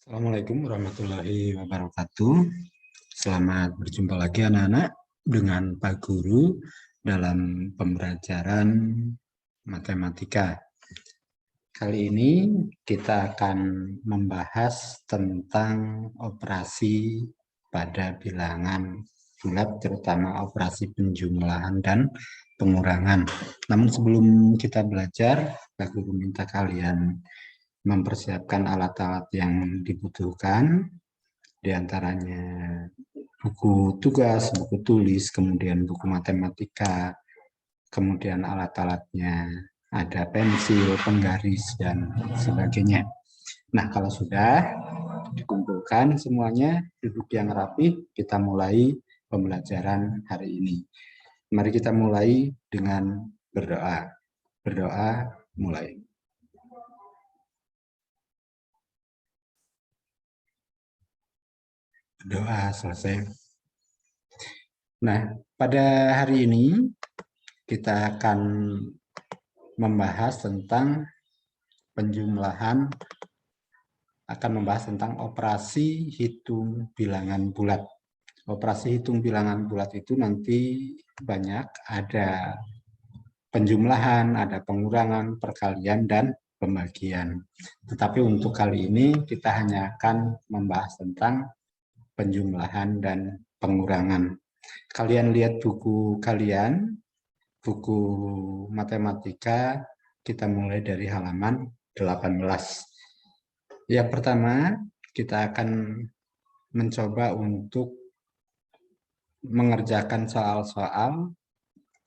Assalamualaikum warahmatullahi wabarakatuh. Selamat berjumpa lagi anak-anak dengan Pak Guru dalam pembelajaran matematika. Kali ini kita akan membahas tentang operasi pada bilangan bulat, terutama operasi penjumlahan dan pengurangan. Namun sebelum kita belajar, Pak Guru minta kalian mempersiapkan alat-alat yang dibutuhkan, diantaranya buku tugas, buku tulis, kemudian buku matematika, kemudian alat-alatnya ada pensil, penggaris, dan sebagainya. Nah, kalau sudah dikumpulkan semuanya, duduk yang rapi, kita mulai pembelajaran hari ini. Mari kita mulai dengan berdoa. Berdoa mulai. Doa selesai. Nah, pada hari ini kita akan membahas tentang penjumlahan, akan membahas tentang operasi hitung bilangan bulat. Operasi hitung bilangan bulat itu nanti banyak, ada penjumlahan, ada pengurangan, perkalian, dan pembagian. Tetapi untuk kali ini kita hanya akan membahas tentang penjumlahan dan pengurangan. Kalian lihat buku kalian, buku matematika, kita mulai dari halaman 18. Yang pertama, kita akan mencoba untuk mengerjakan soal-soal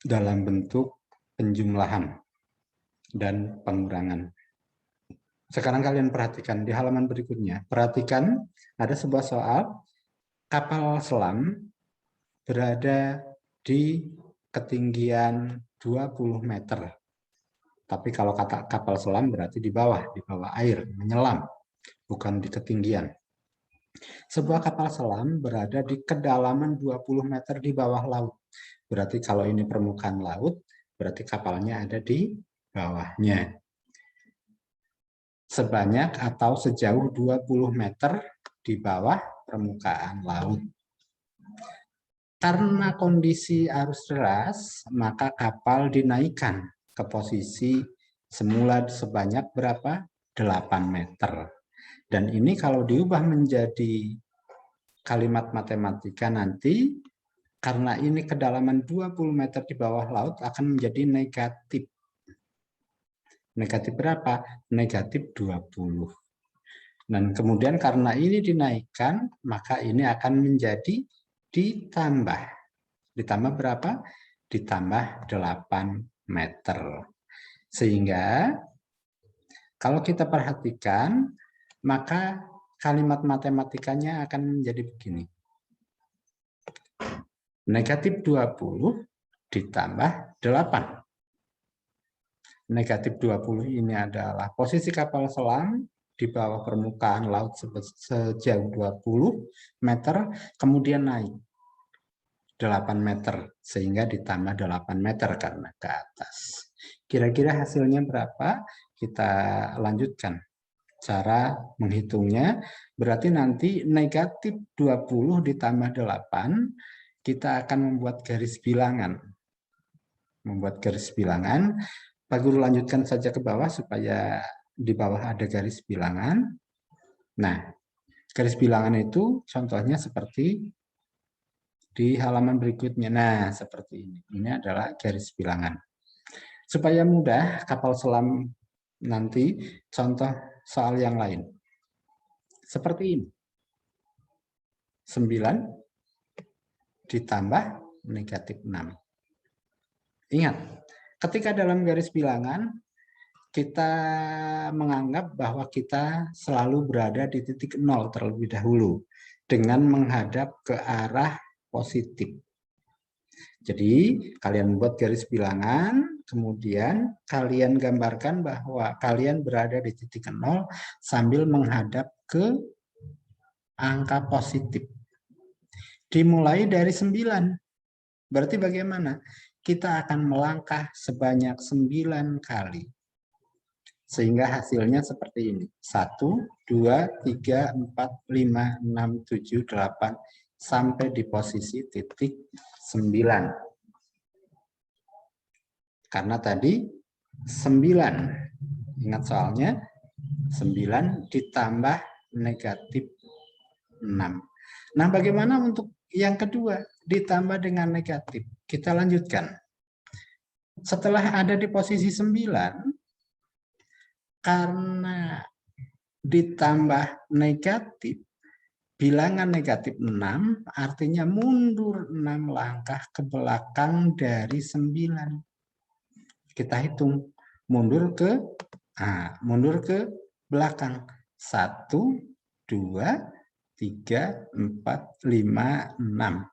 dalam bentuk penjumlahan dan pengurangan. Sekarang kalian perhatikan di halaman berikutnya. Perhatikan ada sebuah soal, kapal selam berada di ketinggian 20 meter. Tapi kalau kata kapal selam berarti di bawah air, menyelam, bukan di ketinggian. Sebuah kapal selam berada di kedalaman 20 meter di bawah laut. Berarti kalau ini permukaan laut, berarti kapalnya ada di bawahnya. Sebanyak atau sejauh 20 meter di bawah permukaan laut. Karena kondisi arus deras, maka kapal dinaikkan ke posisi semula sebanyak berapa? 8 meter. Dan ini kalau diubah menjadi kalimat matematika nanti, karena ini kedalaman 20 meter di bawah laut akan menjadi negatif. Negatif berapa? Negatif 20. Dan kemudian karena ini dinaikkan, maka ini akan menjadi ditambah. Ditambah berapa? Ditambah 8 meter. Sehingga kalau kita perhatikan, maka kalimat matematikanya akan menjadi begini. Negatif 20 ditambah 8. Negatif 20 ini adalah posisi kapal selam di bawah permukaan laut sejauh 20 meter, kemudian naik 8 meter, sehingga ditambah 8 meter karena ke atas. Kira-kira hasilnya berapa? Kita lanjutkan. Cara menghitungnya, berarti nanti negatif 20 ditambah 8, kita akan membuat garis bilangan. Membuat garis bilangan, Pak Guru lanjutkan saja ke bawah supaya di bawah ada garis bilangan. Nah, garis bilangan itu contohnya seperti di halaman berikutnya. Nah, seperti ini. Ini adalah garis bilangan. Supaya mudah, kapal selam nanti contoh soal yang lain. Seperti ini. 9 ditambah negatif 6. Ingat, ketika dalam garis bilangan, kita menganggap bahwa kita selalu berada di titik 0 terlebih dahulu dengan menghadap ke arah positif. Jadi, kalian buat garis bilangan, kemudian kalian gambarkan bahwa kalian berada di titik 0 sambil menghadap ke angka positif. Dimulai dari 9. Berarti bagaimana? Kita akan melangkah sebanyak 9 kali. Sehingga hasilnya seperti ini. 1, 2, 3, 4, 5, 6, 7, 8, sampai di posisi titik 9. Karena tadi 9. Ingat soalnya, 9 ditambah negatif 6. Nah, bagaimana untuk yang kedua? Ditambah dengan negatif. Kita lanjutkan. Setelah ada di posisi 9, karena ditambah negatif, bilangan negatif 6 artinya mundur 6 langkah ke belakang dari 9. Kita hitung mundur ke belakang. 1, 2, 3, 4, 5, 6.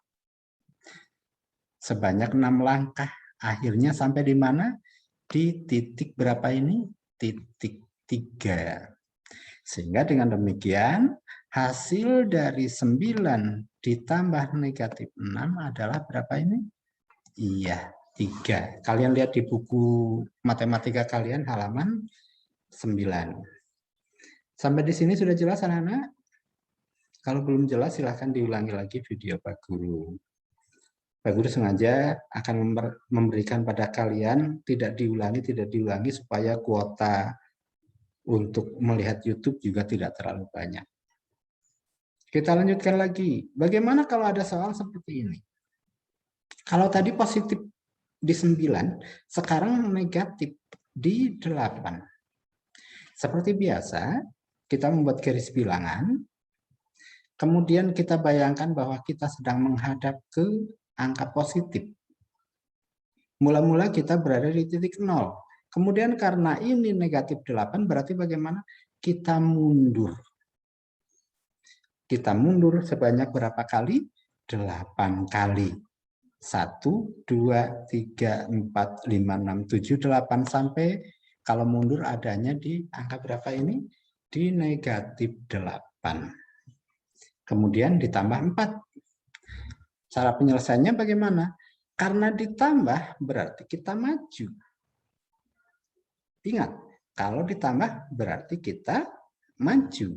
Sebanyak 6 langkah. Akhirnya sampai di mana? Di titik berapa ini? Titik 3. Sehingga dengan demikian, hasil dari 9 ditambah negatif 6 adalah berapa ini? Iya, 3. Kalian lihat di buku matematika kalian halaman 9. Sampai di sini sudah jelas anak-anak? Kalau belum jelas silahkan diulangi lagi video Pak Guru. Pak Guru sengaja akan memberikan pada kalian tidak diulangi supaya kuota untuk melihat YouTube juga tidak terlalu banyak. Kita lanjutkan lagi. Bagaimana kalau ada soal seperti ini? Kalau tadi positif di 9, sekarang negatif di 8. Seperti biasa, kita membuat garis bilangan. Kemudian kita bayangkan bahwa kita sedang menghadap ke angka positif. Mula-mula kita berada di titik 0. Kemudian karena ini negatif 8, berarti bagaimana? Kita mundur. Kita mundur sebanyak berapa kali? 8 kali. 1, 2, 3, 4, 5, 6, 7, 8. Sampai kalau mundur adanya di angka berapa ini? Di negatif 8. Kemudian ditambah 4. Cara penyelesaiannya bagaimana? Karena ditambah berarti kita maju. Ingat, kalau ditambah berarti kita maju.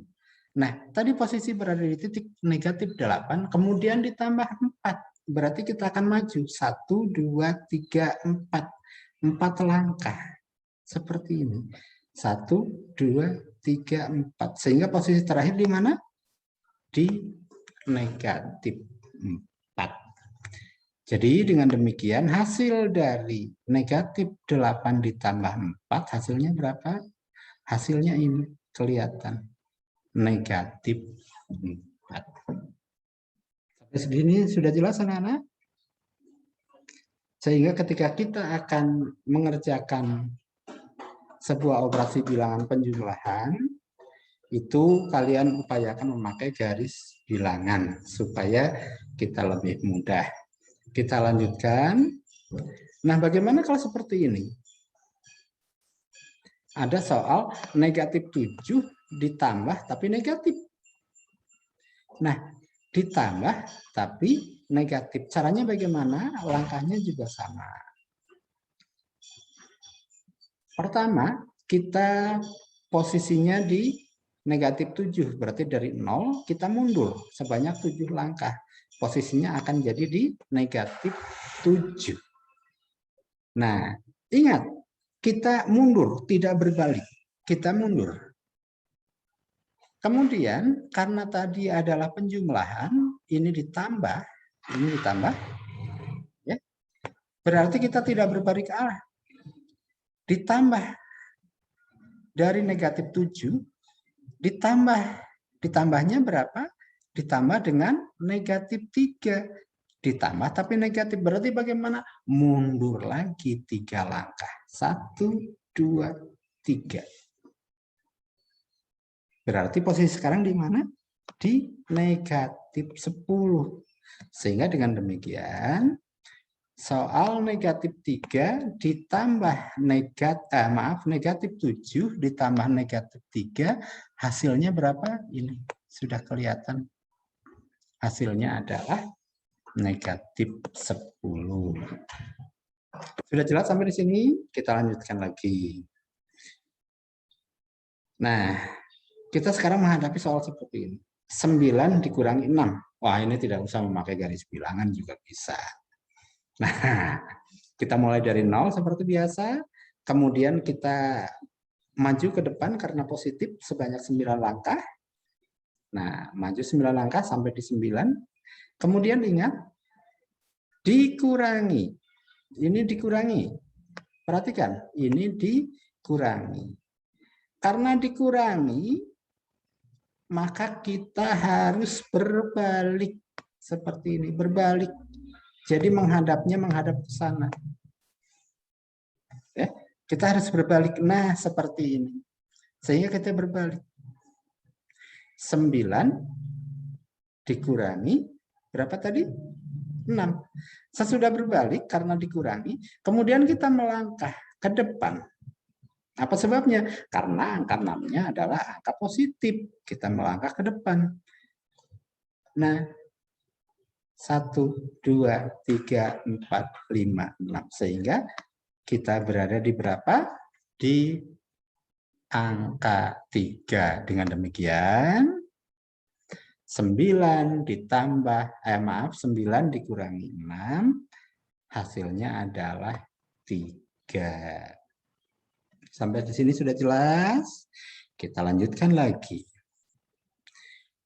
Nah, tadi posisi berada di titik negatif 8, kemudian ditambah 4. Berarti kita akan maju. 1, 2, 3, 4. 4 langkah. Seperti ini. 1, 2, 3, 4. Sehingga posisi terakhir di mana? Di negatif 4. Jadi dengan demikian hasil dari negatif 8 ditambah 4 hasilnya berapa? Hasilnya ini kelihatan. Negatif 4. Sampai segini sudah jelas anak-anak? Sehingga ketika kita akan mengerjakan sebuah operasi bilangan penjumlahan, itu kalian upayakan memakai garis bilangan supaya kita lebih mudah. Kita lanjutkan. Nah, bagaimana kalau seperti ini? Ada soal negatif 7 ditambah tapi negatif. Nah, ditambah tapi negatif. Caranya bagaimana? Langkahnya juga sama. Pertama, kita posisinya di negatif 7. Berarti dari 0 kita mundur sebanyak 7 langkah. Posisinya akan jadi di negatif 7. Nah, ingat, kita mundur, tidak berbalik. Kita mundur. Kemudian, karena tadi adalah penjumlahan, ini ditambah, ya, berarti kita tidak berbalik arah. Ditambah dari negatif 7, ditambahnya berapa? Ditambah dengan negatif 3. Ditambah tapi negatif. Berarti bagaimana? Mundur lagi 3 langkah. 1, 2, 3. Berarti posisi sekarang di mana? Di negatif 10. Sehingga dengan demikian, soal negatif 3 ditambah negatif 7 ditambah negatif 3, hasilnya berapa? Ini sudah kelihatan. Hasilnya adalah negatif 10. Sudah jelas sampai di sini? Kita lanjutkan lagi. Nah, kita sekarang menghadapi soal seperti ini. 9 dikurangi 6. Wah, ini tidak usah memakai garis bilangan juga bisa. Nah, kita mulai dari 0 seperti biasa. Kemudian kita maju ke depan karena positif sebanyak 9 langkah. Nah, maju 9 langkah sampai di 9. Kemudian ingat, dikurangi. Ini dikurangi. Perhatikan, ini dikurangi. Karena dikurangi, maka kita harus berbalik. Seperti ini, berbalik. Jadi menghadapnya menghadap ke sana. Kita harus berbalik. Nah, seperti ini. Sehingga kita berbalik. 9 dikurangi, berapa tadi? 6. Sesudah berbalik karena dikurangi, kemudian kita melangkah ke depan. Apa sebabnya? Karena angka 6-nya adalah angka positif. Kita melangkah ke depan. Nah, 1, 2, 3, 4, 5, 6. Sehingga kita berada di berapa? Di angka 3. Dengan demikian, 9 ditambah, 9 dikurangi 6, hasilnya adalah 3. Sampai di sini sudah jelas? Kita lanjutkan lagi.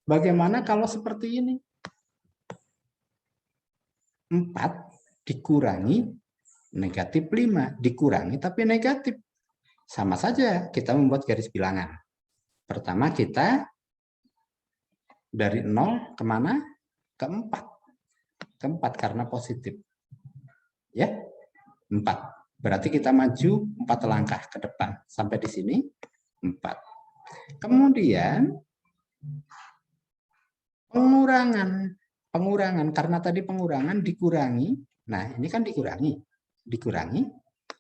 Bagaimana kalau seperti ini? 4 dikurangi negatif 5. Dikurangi tapi negatif. Sama saja kita membuat garis bilangan. Pertama kita dari 0 kemana? Ke 4. Ke 4 karena positif. Ya, 4. Berarti kita maju 4 langkah ke depan. Sampai di sini 4. Kemudian pengurangan karena tadi pengurangan dikurangi. Nah, ini kan dikurangi.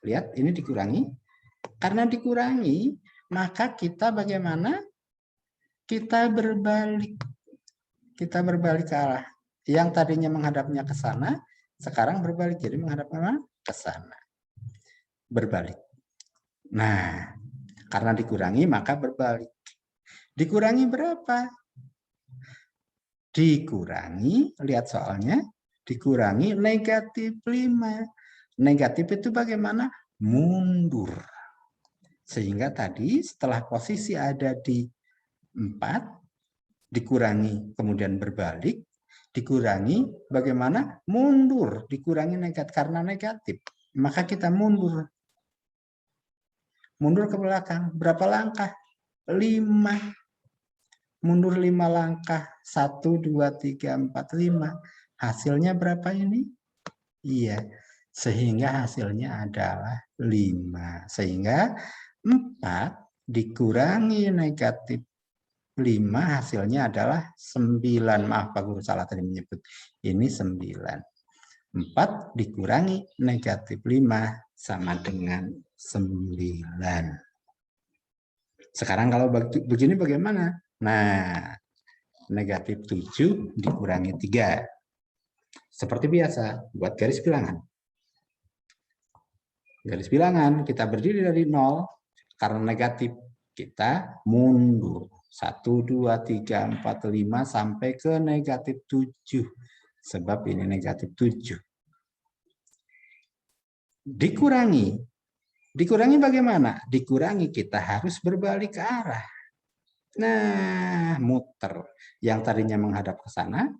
Lihat, ini dikurangi. Karena dikurangi, maka kita bagaimana? Kita berbalik. Kita berbalik ke arah. Yang tadinya menghadapnya ke sana, sekarang berbalik. Jadi menghadap ke sana. Berbalik. Nah, karena dikurangi, maka berbalik. Dikurangi berapa? Dikurangi, lihat soalnya, dikurangi negatif 5. Negatif itu bagaimana? Mundur. Sehingga tadi setelah posisi ada di 4, dikurangi, kemudian berbalik, dikurangi, bagaimana? Mundur, dikurangi negatif, karena negatif. Maka kita mundur. Mundur ke belakang, berapa langkah? 5. Mundur 5 langkah. 1, 2, 3, 4, 5. Hasilnya berapa ini? Iya. Sehingga hasilnya adalah 5. Sehingga 4 dikurangi negatif 5 hasilnya adalah 9. Maaf Pak Guru salah tadi menyebut. Ini 9. 4 dikurangi negatif 5 sama dengan 9. Sekarang kalau begini bagaimana? Nah, negatif 7 dikurangi 3. Seperti biasa, buat garis bilangan. Garis bilangan, kita berdiri dari 0, karena negatif, kita mundur. 1, 2, 3, 4, 5, sampai ke negatif 7. Sebab ini negatif 7. Dikurangi. Dikurangi bagaimana? Dikurangi, kita harus berbalik ke arah. Nah, muter. Yang tadinya menghadap ke sana,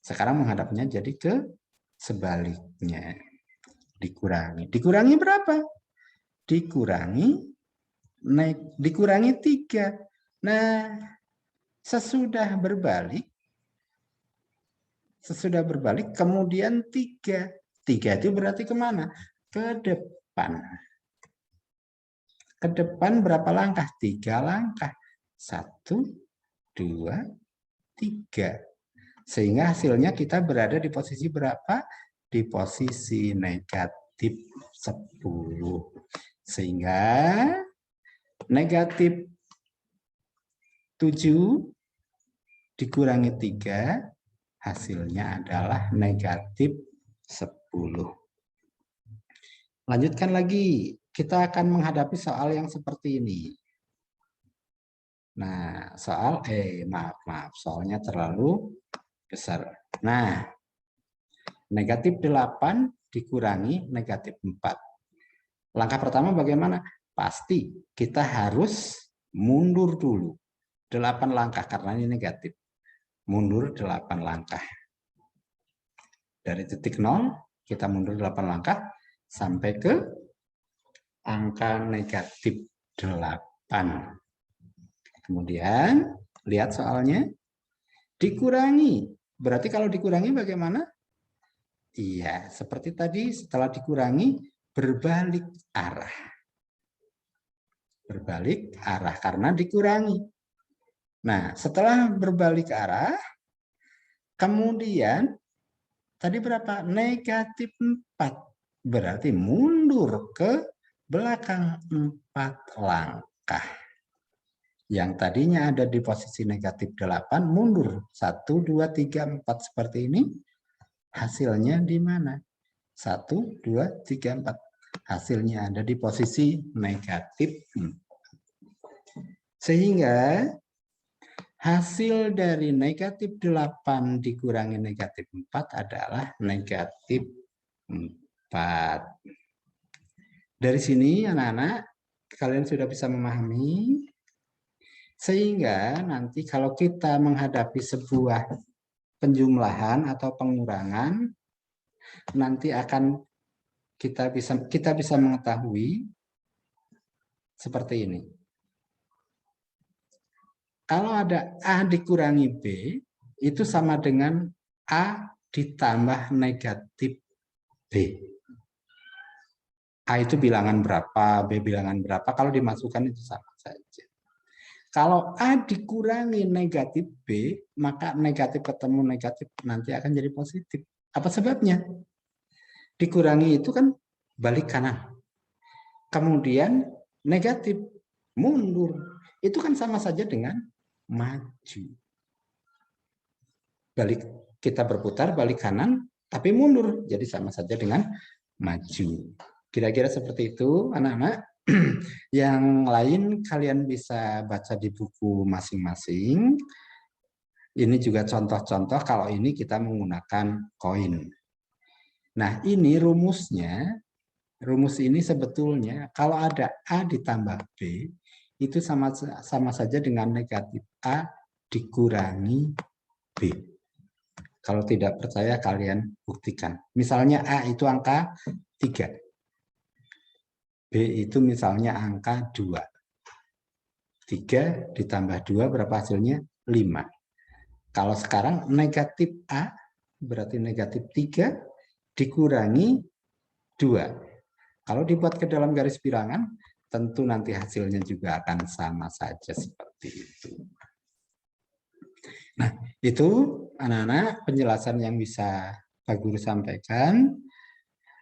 sekarang menghadapnya jadi ke sebaliknya. Dikurangi. Dikurangi berapa? Dikurangi 3. Nah, sesudah berbalik, kemudian 3. 3 itu berarti kemana? Ke depan. Ke depan berapa langkah? 3 langkah. 1, 2, 3. Sehingga hasilnya kita berada di posisi berapa? Di posisi negatif 10. Sehingga negatif 7 dikurangi 3, hasilnya adalah negatif 10. Lanjutkan lagi, kita akan menghadapi soal yang seperti ini. Nah, maaf, soalnya terlalu besar. Nah, negatif 8 dikurangi negatif 4. Langkah pertama bagaimana? Pasti kita harus mundur dulu. 8 langkah karena ini negatif. Mundur 8 langkah. Dari titik 0, kita mundur 8 langkah sampai ke angka negatif 8. Kemudian, lihat soalnya. Dikurangi. Berarti kalau dikurangi bagaimana? Iya, seperti tadi setelah dikurangi, berbalik arah. Berbalik arah karena dikurangi. Nah, setelah berbalik arah, kemudian tadi berapa? Negatif 4. Berarti mundur ke belakang 4 langkah. Yang tadinya ada di posisi negatif 8, mundur 1, 2, 3, 4 seperti ini. Hasilnya di mana? 1, 2, 3, 4. Hasilnya ada di posisi negatif 4. Sehingga hasil dari negatif 8 dikurangi negatif 4 adalah negatif 4. Dari sini anak-anak, kalian sudah bisa memahami. Sehingga nanti kalau kita menghadapi sebuah penjumlahan atau pengurangan, nanti akan kita bisa mengetahui seperti ini. Kalau ada A dikurangi B, itu sama dengan A ditambah negatif B. A itu bilangan berapa, B bilangan berapa, kalau dimasukkan itu sama saja. Kalau A dikurangi negatif B, maka negatif ketemu negatif nanti akan jadi positif. Apa sebabnya? Dikurangi itu kan balik kanan. Kemudian negatif, mundur. Itu kan sama saja dengan maju. Kita berputar balik kanan, tapi mundur. Jadi sama saja dengan maju. Kira-kira seperti itu, anak-anak. Yang lain kalian bisa baca di buku masing-masing. Ini juga contoh-contoh kalau ini kita menggunakan koin. Nah, ini rumusnya. Rumus ini sebetulnya kalau ada A ditambah B, itu sama saja dengan negatif A dikurangi B. Kalau tidak percaya kalian buktikan. Misalnya A itu angka 3. B itu misalnya angka 2. 3 ditambah 2 berapa hasilnya? 5. Kalau sekarang negatif A berarti negatif 3 dikurangi 2. Kalau dibuat ke dalam garis bilangan, tentu nanti hasilnya juga akan sama saja seperti itu. Nah, itu anak-anak penjelasan yang bisa Pak Guru sampaikan.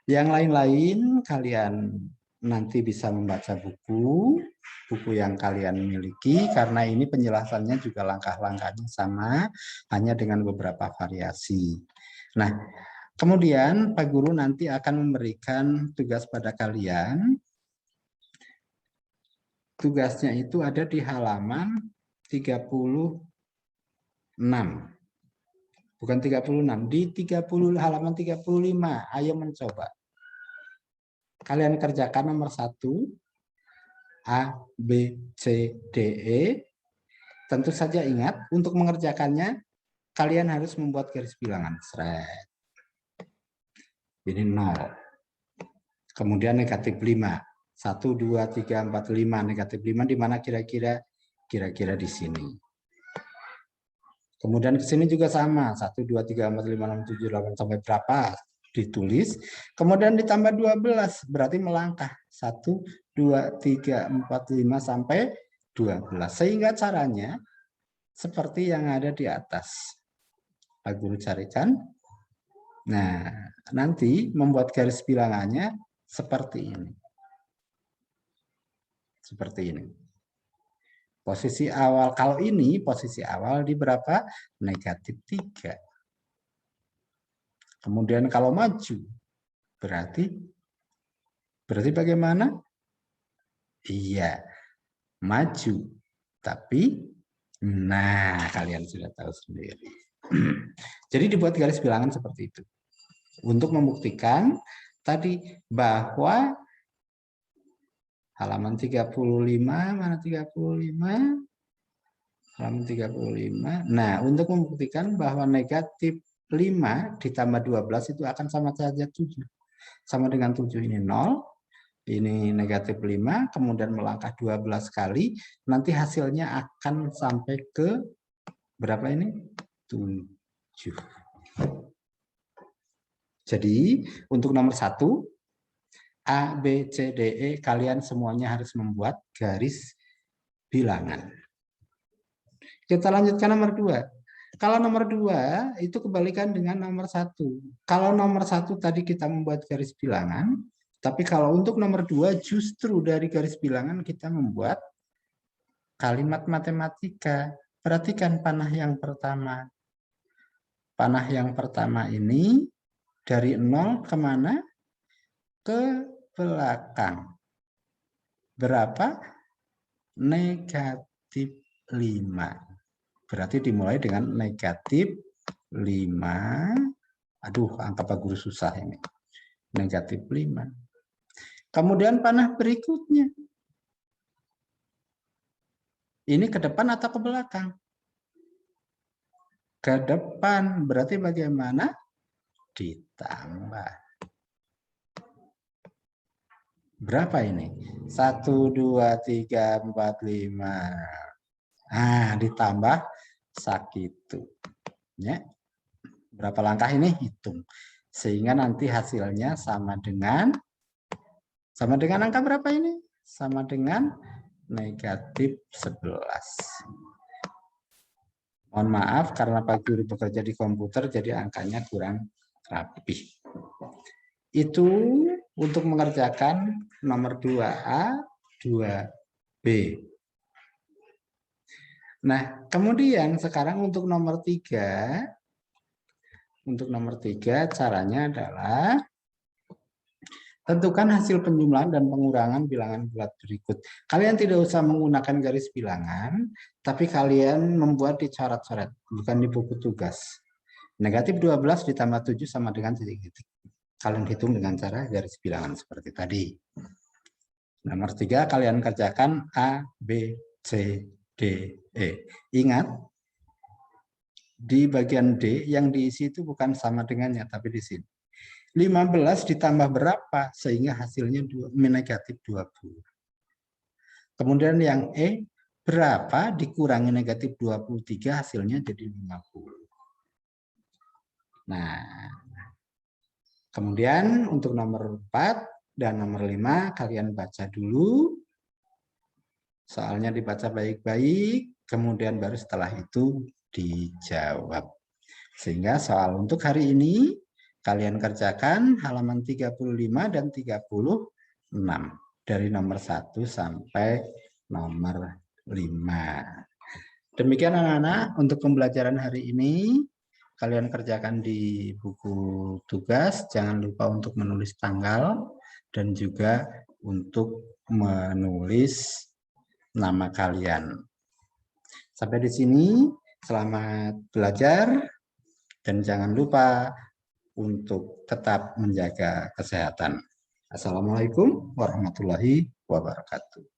Yang lain-lain kalian nanti bisa membaca buku yang kalian miliki, karena ini penjelasannya juga langkah-langkahnya sama, hanya dengan beberapa variasi. Nah, kemudian Pak Guru nanti akan memberikan tugas pada kalian. Tugasnya itu ada di halaman 36. Bukan 36, di 30 halaman 35. Ayo mencoba. Kalian kerjakan nomor 1, A, B, C, D, E. Tentu saja ingat, untuk mengerjakannya, kalian harus membuat garis bilangan. Seret. Ini 0. Kemudian negatif 5. 1, 2, 3, 4, 5. Negatif 5 di mana kira-kira? Kira-kira di sini. Kemudian ke sini juga sama. 1, 2, 3, 4, 5, 6, 7, 8, sampai berapa? Ditulis. Kemudian ditambah 12. Berarti melangkah. 1, 2, 3, 4, 5, sampai 12. Sehingga caranya seperti yang ada di atas. Pak Guru carikan. Nah, nanti membuat garis bilangannya seperti ini. Seperti ini. Posisi awal, kalau ini posisi awal di berapa? Negatif 3. Kemudian kalau maju, berarti bagaimana? Iya, maju. Tapi, nah kalian sudah tahu sendiri. Jadi dibuat garis bilangan seperti itu. Untuk membuktikan tadi bahwa halaman 35, mana 35? Halaman 35. Nah, untuk membuktikan bahwa negatif 5 ditambah 12 itu akan sama saja 7. Sama dengan 7 ini 0. Ini negatif 5, kemudian melangkah 12 kali, nanti hasilnya akan sampai ke berapa ini? 7. Jadi, untuk nomor 1, A, B, C, D, E, kalian semuanya harus membuat garis bilangan. Kita lanjutkan nomor 2. Kalau nomor 2, itu kebalikan dengan nomor 1. Kalau nomor 1 tadi kita membuat garis bilangan, tapi kalau untuk nomor 2 justru dari garis bilangan kita membuat kalimat matematika. Perhatikan panah yang pertama. Panah yang pertama ini dari 0 kemana? Ke belakang. Berapa? Negatif 5. Berarti dimulai dengan negatif 5. Aduh, angka Pak Guru susah ini. Negatif 5. Kemudian panah berikutnya. Ini ke depan atau ke belakang? Ke depan. Berarti bagaimana? Ditambah. Berapa ini? 1, 2, 3, 4, 5. Nah, ditambah sakitu. Ya. Berapa langkah ini? Hitung. Sehingga nanti hasilnya sama dengan angka berapa ini? Sama dengan negatif 11. Mohon maaf karena Pak Guru bekerja di komputer jadi angkanya kurang rapi. Itu untuk mengerjakan nomor 2A, 2B. Nah, kemudian sekarang untuk nomor 3. Untuk nomor 3 caranya adalah tentukan hasil penjumlahan dan pengurangan bilangan bulat berikut. Kalian tidak usah menggunakan garis bilangan, tapi kalian membuat di coret-coret, bukan di buku tugas. Negatif 12 ditambah 7 sama dengan titik-titik. Kalian hitung dengan cara garis bilangan seperti tadi. Nomor 3, kalian kerjakan A, B, C, D, E. Ingat, di bagian D yang diisi itu bukan sama dengannya, tapi di sini. 15 ditambah berapa sehingga hasilnya negatif 20. Kemudian yang E, berapa dikurangi negatif 23 hasilnya jadi 50. Nah, kemudian untuk nomor 4 dan nomor 5 kalian baca dulu. Soalnya dibaca baik-baik, kemudian baru setelah itu dijawab. Sehingga soal untuk hari ini kalian kerjakan halaman 35 dan 36 dari nomor 1 sampai nomor 5. Demikian anak-anak untuk pembelajaran hari ini. Kalian kerjakan di buku tugas. Jangan lupa untuk menulis tanggal dan juga untuk menulis nama kalian. Sampai di sini, selamat belajar dan jangan lupa untuk tetap menjaga kesehatan. Assalamualaikum warahmatullahi wabarakatuh.